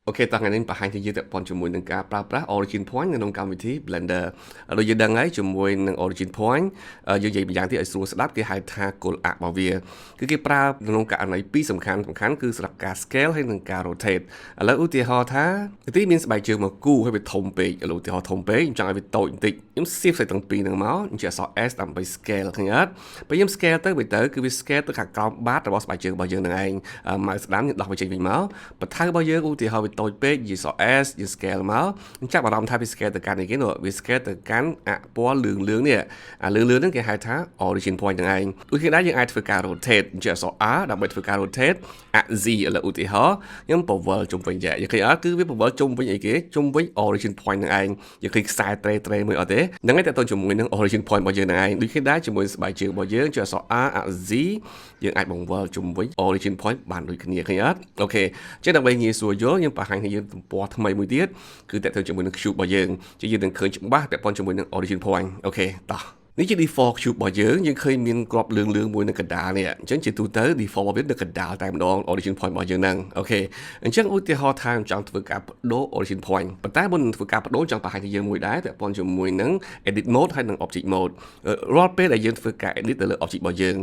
Ok, tao ngày nên bà hai thì giới thiệu bọn chúng mình nâng cả origin point nâng cảm vị trí Blender. Rồi giờ đang ấy chúng mình nâng origin point. Giờ vậy dạng thì ở xuống đáp cái hai tha cột ạ bảo vệ. Cái nâng cả này pi sầm khăn cứ sắp cả scale hay nâng cả rotate.แล้วưu tiên họ tha tí mình bài trường mà cú hay bị thông bể, ưu tiên họ thông bể chẳng ai bị tội tịch. Nhưng shift sẽ tăng pi nâng máu, chỉ so s tầm by scale không nhớ. Bây giờ scale tới cứ scale tới cả con bát rồi boss bài trường bao giờ nâng anh mà đám nhận đọc bài trường vì máu. Và thay bao giờ ưu tiên họ bị tội bể gì so s gì scale máu. Chắc bà đồng thay bị scale từ cái này cái nữa, bị scale từ cái bó lưỡng nè. Lưỡng đến cái hai thá origin point nâng anh. Ưu tiên đó những ai phải cả rotate, chỉ so a đặc biệt phải cả rotate gì là ưu tiên họ. Nhưng power chung với vậy, khi ở cứ biết power chung với vậy kia, chung với origin point nâng anh. Giờ khi sai tre mới ở thế. Nâng cái tôi chúng mình nâng origin point bao giờ nâng anh. Đôi khi đó chúng mình bài trừ bao giờ cho so a gì, nhưng ai bằng power chung với origin point bàn đôi khi ở. Ok, chứ đặc biệt như số dấu nhưng bà hành thìយើងពណ៌ថ្មីមួយទៀតគឺតើទៅជាមួយនឹង cube របស់យើងជាយើងនឹងឃើញច្បាស់ពាក់ព័ន្ធជាមួយនឹង origin point អូខេតោះនេះជា default cube របស់យើងឃើញមានក្របលឿងមួយនៅកណ្ដាលនេះអញ្ចឹងជាទូទៅ default របស់វានៅកណ្ដាលតែម្ដង origin point របស់យើងហ្នឹងអូខេអញ្ចឹងឧទាហរណ៍ថាខ្ញុំចង់ធ្វើការបដូរ origin point ប៉ុន្តែមុននឹងធ្វើការបដូរចង់បង្ហាញឲ្យយើងមួយដែរពាក់ព័ន្ធជាមួយនឹង edit mode ហើយនិង object mode រាល់ពេលដែលយើងធ្វើការ edit ទៅលើ object របស់យើង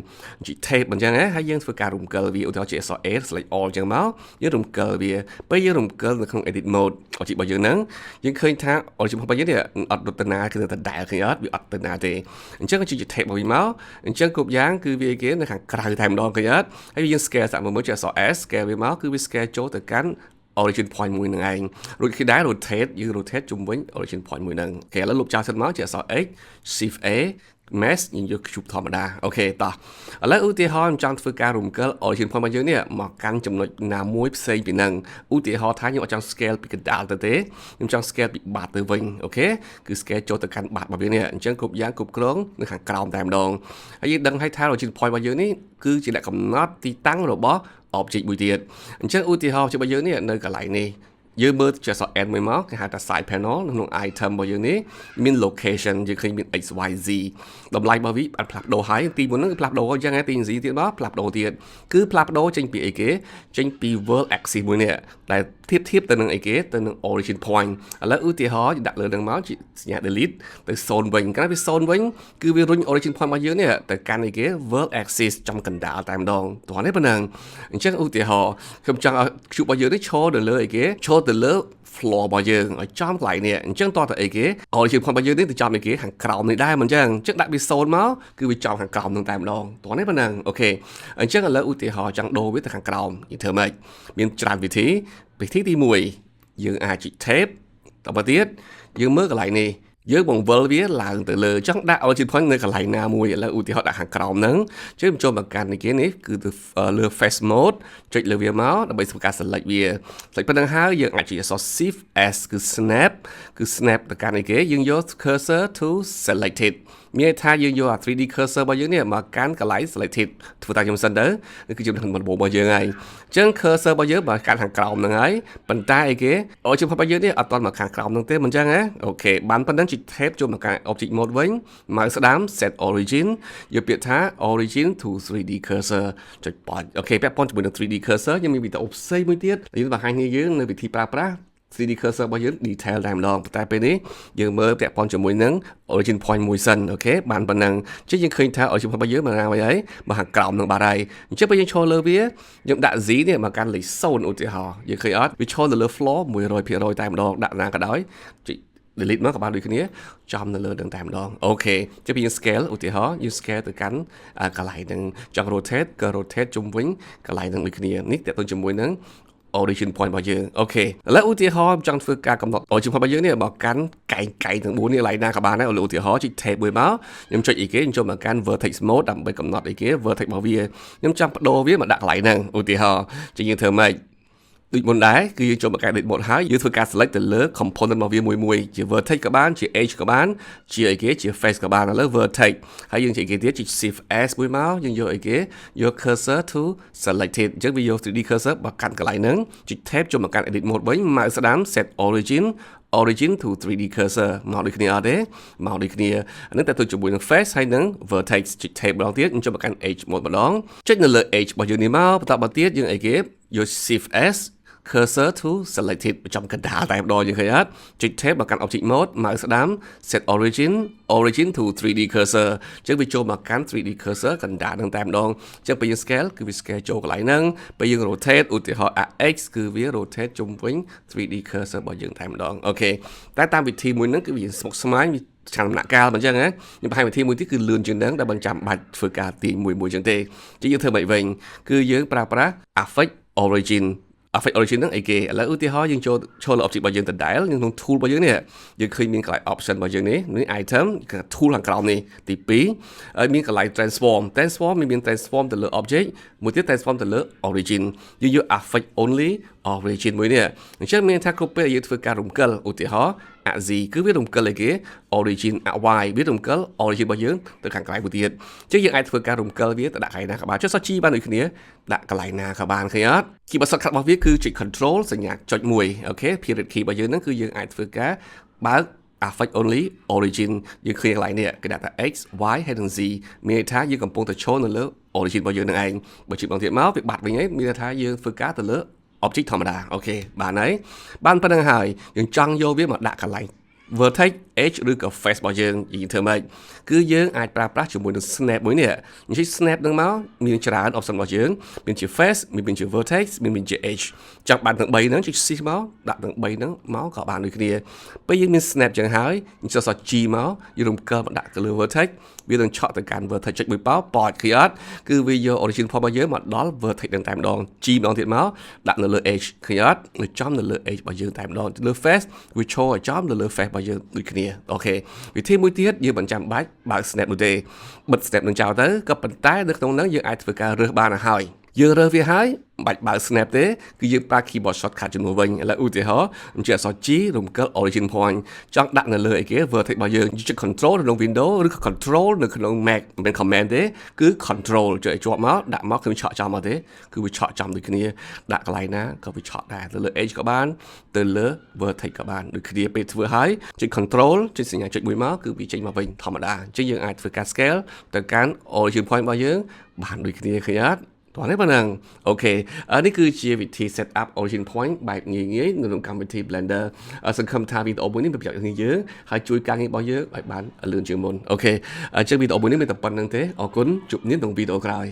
ជា tape អញ្ចឹងហើយយើងធ្វើការរំកិលវាឧទាហរណ៍ជា SR select all អញ្ចឹងមកយើងរំកិលវាពេលយើងរំកិលនៅក្នុង edit mode object របស់យើងហ្នឹងយើងឃើញថា origin point របស់យើងនេះអត់រត់ទៅណាគឺនៅតែដែលឃើញអត់វាអត់ទៅណាទេអញ្ចឹងគឺជា tape របស់វាមកអញ្ចឹងគ្រប់យ៉ាងគឺវាគេនៅខាងក្រៅតែម្ដងឃើញអត់ហើយយើង scale សាក់មើលជា SR scale វាមកគឺវា scale ចូលទៅកាន់ origin point មួយនឹងឯងរួចkhiដែរ rotate យើង rotate ជុំវិញ origin point មួយហ្នឹងគេឥឡូវលុបចោលសិនមកជា SR X shift A mesh យើងយក cube ធម្មតាអូខេតោះឥឡូវឧទាហរណ៍ខ្ញុំចង់ធ្វើការរំកិល origin point របស់យើងនេះមកកាន់ចំណុចណាមួយផ្សេងពីហ្នឹងឧទាហរណ៍ថាខ្ញុំអត់ចង់ scale ពីកណ្ដាលទៅទេខ្ញុំចង់ scale ពីបាតទៅវិញអូខេគឺ scale ចូលទៅកាន់បាតរបស់វានេះអញ្ចឹងគ្រប់យ៉ាងគ្រប់គ្រងនៅខាងក្រោមតែម្ដងហើយយើងដឹងហើយថា origin point របស់យើងនេះគឺជាលក្ខកំណត់ទីតាំងរបស់ object មួយទៀតអញ្ចឹងឧទាហរណ៍របស់យើងនេះនៅកន្លែងនេះយើងមើលជាសរ end មួយមកគេហៅថា side panel ក្នុង item របស់យើងនេះមាន location យើងឃើញមាន x y z តម្លៃរបស់វាបានផ្លាស់ប្ដូរហើយទីមុនហ្នឹងគឺផ្លាស់ប្ដូរអញ្ចឹងហើយទី z ទៀតមកផ្លាស់ប្ដូរទៀតគឺផ្លាស់ប្ដូរចេញពីអីគេចេញពី world axis មួយនេះដែលធៀបទៅនឹងអីគេទៅនឹង origin point ឥឡូវឧទាហរណ៍ដាក់លើនឹងមកជាសញ្ញា delete ទៅ0វិញកាលពី0វិញគឺវារុញ origin point របស់យើងនេះទៅកាន់អីគេ world axis ចំកណ្ដាលតែម្ដងតោះនេះប៉ុណ្ណឹងអញ្ចឹងឧទាហរណ៍ខ្ញុំចង់ឲ្យ cube របស់យើងនេះឈរទៅលើអីគេឈរទៅលើ floor របស់យើងឲ្យចំកន្លែងនេះអញ្ចឹងតោះទៅអីគេ origin point របស់យើងនេះទៅចំអីគេខាងក្រោមនេះដែរមិនអញ្ចឹងដាក់ពី0មកគឺវាចំខាងក្រោមនឹងតែម្ដងតោះនេះប៉ុណ្ណឹងអូខេអញ្ចឹងឥឡូវឧទាហរណ៍ចង់ដូរវាទៅខាងក្រោមយើងធ្វើម៉េចមានច្រើនវិធីទី1យើងអាចជីក tape តទៅទៀតយើងមើលកន្លែងនេះយើងបង្វិលវាឡើងទៅលើចង់ដាក់ origin point នៅកន្លែងណាមួយឥឡូវឧទាហរណ៍ដាក់ខាងក្រោមហ្នឹងជើងចូលមកកាន់នេះគេនេះគឺទៅលើ face mode ចុចលើវាមកដើម្បីធ្វើការ select វា select ប៉ុណ្ណឹងហើយយើងអាចចុចអក្សរ shift s គឺ snap ទៅកាន់នេះគេយើងយក cursor to selected មានថាយើងយក 3D cursor របស់យើងនេះមកកាន់កន្លែង selected ធ្វើតាមខ្ញុំសិនទៅគឺជាដំណើររបស់យើងហើយអញ្ចឹង cursor របស់យើងមកកាន់ខាងក្រោមហ្នឹងហើយប៉ុន្តែអីគេ origin point របស់យើងនេះអត់ទាន់មកខាងក្រោមហ្នឹងទេមិនអញ្ចឹងហ៎អូខេបានប៉ុណ្ណឹងចុច tab ចូលមកកាន់ object mode វិញ mouse ស្ដាំ set origin យកពាក្យថា origin to 3D cursor ចុចប៉ុចអូខេពាក់ព័ន្ធជាមួយនឹង 3D cursor យើងមានវីដេអូផ្សេងមួយទៀតយើងបង្ហាញយើងនៅវិធីប្រើប្រាស់ 3D cursor របស់យើង detail តែម្ដងតែពេលនេះយើងមើលពាក់ព័ន្ធជាមួយនឹង origin point មួយសិនអូខេបានប៉ុណ្ណឹងជិះយើងឃើញថា origin point របស់យើងមកណាហើយមកខាងក្រោមនឹងបាត់ហើយអញ្ចឹងពេលយើងឈរលើវាយើងដាក់ z នេះមកកាន់លេខ0ឧទាហរណ៍យើងឃើញអត់វាឈរនៅលើ floor 100% តែម្ដងដាក់ណាក៏ដោយចុច delete មកក៏បានដូចគ្នាចំនៅលើនឹងតែម្ដងអូខេចុះពីយើង scale ឧទាហរណ៍យើង scale ទៅកាន់កន្លែងនឹងចង់ rotate ក៏ rotate ជុំវិញកន្លែងនឹងដូចគ្នានេះតើទៅជាមួយនឹងorigin point របស់យើងអូខេឥឡូវឧទាហរណ៍ចង់ធ្វើការកំណត់ origin point របស់យើងនេះមកកាន់កែងទាំង4នេះកន្លែងណាក៏បានដែរឧទាហរណ៍ចុច tab មួយមកខ្ញុំចុចអីគេខ្ញុំចូលមកកាន់ vertex mode ដើម្បីកំណត់អីគេ vertex របស់វាខ្ញុំចង់បដូរវាមកដាក់កន្លែងហ្នឹងឧទាហរណ៍ជាយើងធ្វើម៉េចដូចមុនដែរគឺយើងចូលមកកែ edit mode ហើយយើងធ្វើការ select ទៅលើ component របស់វាមួយជា vertex ក៏បានជា edge ក៏បានជាអីគេជា face ក៏បានឥឡូវ vertex ហើយយើងចុចគេទៀតចុច shift s មួយមកយើងយកអីគេយក cursor to selected អញ្ចឹងវាយក 3D cursor មកកាន់កន្លែងហ្នឹងចុច tab ចូលមកកាន់ edit mode វិញ mouse ស្ដាំ set origin to 3D cursor មកដូចគ្នាអត់ទេមកដូចគ្នាអានេះតែទៅជាមួយនឹង face ហើយនឹង vertex ចុច tab ម្ដងទៀតខ្ញុំចូលមកកាន់ edge mode ម្ដងចុចនៅលើ edge របស់យើងនេះមកបន្តមកទៀតយើងអីគេយក shift s cursor to selected ចំកណ្ដាលតែម្ដងយើងឃើញអត់ចុច tab មកកាន់ object mode mouse ស្ដាំ set origin to 3D cursor អញ្ចឹងវាចូលមកកាន់ 3D cursor កណ្ដាលនឹងតែម្ដងអញ្ចឹងពេលយើង scale គឺវា scale ចូលកន្លែងហ្នឹងពេលយើង rotate ឧទាហរណ៍ x គឺវា rotate ជុំវិញ 3D cursor របស់យើងតែម្ដងអូខេតែតាមវិធីមួយហ្នឹងគឺវាស្មុគស្មាញចាំដំណាក់កាលមិនអញ្ចឹងណាខ្ញុំបង្ហាញវិធីមួយទៀតគឺលឿនជាងហ្នឹងដែលមិនចាំបាច់ធ្វើការទាញមួយអញ្ចឹងទេជាយើងធ្វើមិនវិញគឺយើងប្រើប្រាស់ affect origin ហ្នឹងអីគេឥឡូវឧទាហរណ៍យើងចូលលើ object របស់យើងដដែលនៅក្នុង tool របស់យើងនេះយើងឃើញមានកន្លែង option របស់យើងនេះ item គឺ tool ខាងក្រោមនេះទី2ហើយមានកន្លែង transform មាន transform ទៅលើ object មួយទៀត transform ទៅលើ origin យើងយក affect only origin មួយនេះអញ្ចឹងមានថាគ្រប់ពេលយើងធ្វើការរំកិលឧទាហរណ៍ z គឺវារំកិលអីគេ origin y វារំកិល origin របស់យើងទៅខាងក្រៅមួយទៀតអញ្ចឹងយើងអាចធ្វើការរំកិលវាទៅដាក់កន្លែងណាក៏បានចុះសោះ G បានដូចគ្នាដាក់កន្លែងណាក៏បានឃើញអត់ keyboard shortcut របស់វាគឺចុច control សញ្ញាចុច1អូខេ period key របស់យើងហ្នឹងគឺយើងអាចធ្វើការបើក affect only origin យើងឃើញកន្លែងនេះគេដាក់ថា x y ហើយនិង z មានន័យថាយើងកំពុងតែឈរនៅលើ origin របស់យើងនឹងឯងបើជិះបន្តទៀតមកវាបាត់វិញហើយមានន័យថាយើងធ្វើការទៅលើ object ធម្មតាអូខេបានហើយបានប៉ុណ្្នឹងហើយយើងចង់យកវាមកដាក់កន្លែង vertex edge ឬក៏ face របស់យើងធ្វើម៉េចគឺយើងអាចប្រើប្រាស់ជាមួយនឹង snap មួយនេះអញ្ចឹង snap នឹងមកមានច្រើន option របស់យើងមានជា face មានជា vertex មានជា edge ចង់បានទាំង3ហ្នឹងចុច shift មកដាក់ទាំង3ហ្នឹងមកក៏បានដូចគ្នាពេលយើងមាន snap ចឹងហើយអញ្ចឹងសរ G មកយើងរំកិលមកដាក់ទៅលើ vertex វានឹងឆក់ទៅកាន់ vertex ចុចមួយប៉ោតឃើញអត់គឺវាយក origin point របស់យើងមកដល់ vertex នឹងតែម្ដង G ម្ដងទៀតមកដាក់នៅលើ edge ឃើញអត់វាចំនៅលើ edge របស់យើងតែម្ដងលើ face វាឈរឲ្យចំនៅលើ face របស់យើងដូចគ្នាអូខេវិធីមួយទៀតយើងមិនចាំបាច់បើក snap នោះទេបិទ snap នឹងចោលទៅក៏ប៉ុន្តែនៅក្នុងហ្នឹងយើងអាចធ្វើការរើសបានហើយយើងរើសវាហើយមិនបាច់បើក snap ទេគឺយើងប្រើ keyboard shortcut ជំនួសវិញឥឡូវឧទាហរណ៍អញ្ចឹងអក្សរ G រំកិល origin point ចង់ដាក់នៅលើអីគេ vertex របស់យើងចុច control នៅក្នុង Windows ឬក៏ control នៅក្នុង Mac មិនមែន command ទេគឺ control ចុចឲ្យជាប់មកដាក់មកគឺវាឆក់ចំមកទេគឺវាឆក់ចំដូចគ្នាដាក់កន្លែងណាក៏វាឆក់ដែរទៅលើ edge ក៏បានទៅលើ vertex ក៏បានដូចគ្នាពេលធ្វើហើយចុច control ចុចសញ្ញាចុចមួយមកគឺវាចេញមកវិញធម្មតាអញ្ចឹងយើងអាចធ្វើការ scale ទៅកាន់ origin point របស់យើងបានដូចគ្នាឃើញអត់តោះនេះប៉ុណ្ណឹងអូខេនេះគឺជាវិធី set up origin point បែបងាយៗនៅក្នុងកម្មវិធី Blender សង្ឃឹមថាវីដេអូមួយនេះមានប្រយោជន៍ដល់យើងហើយជួយការងាររបស់យើងឲ្យបានលឿនជាងមុនអូខេអញ្ចឹងវីដេអូមួយនេះមានតែប៉ុណ្្នឹងទេអរគុណជួបគ្នាក្នុងវីដេអូក្រោយ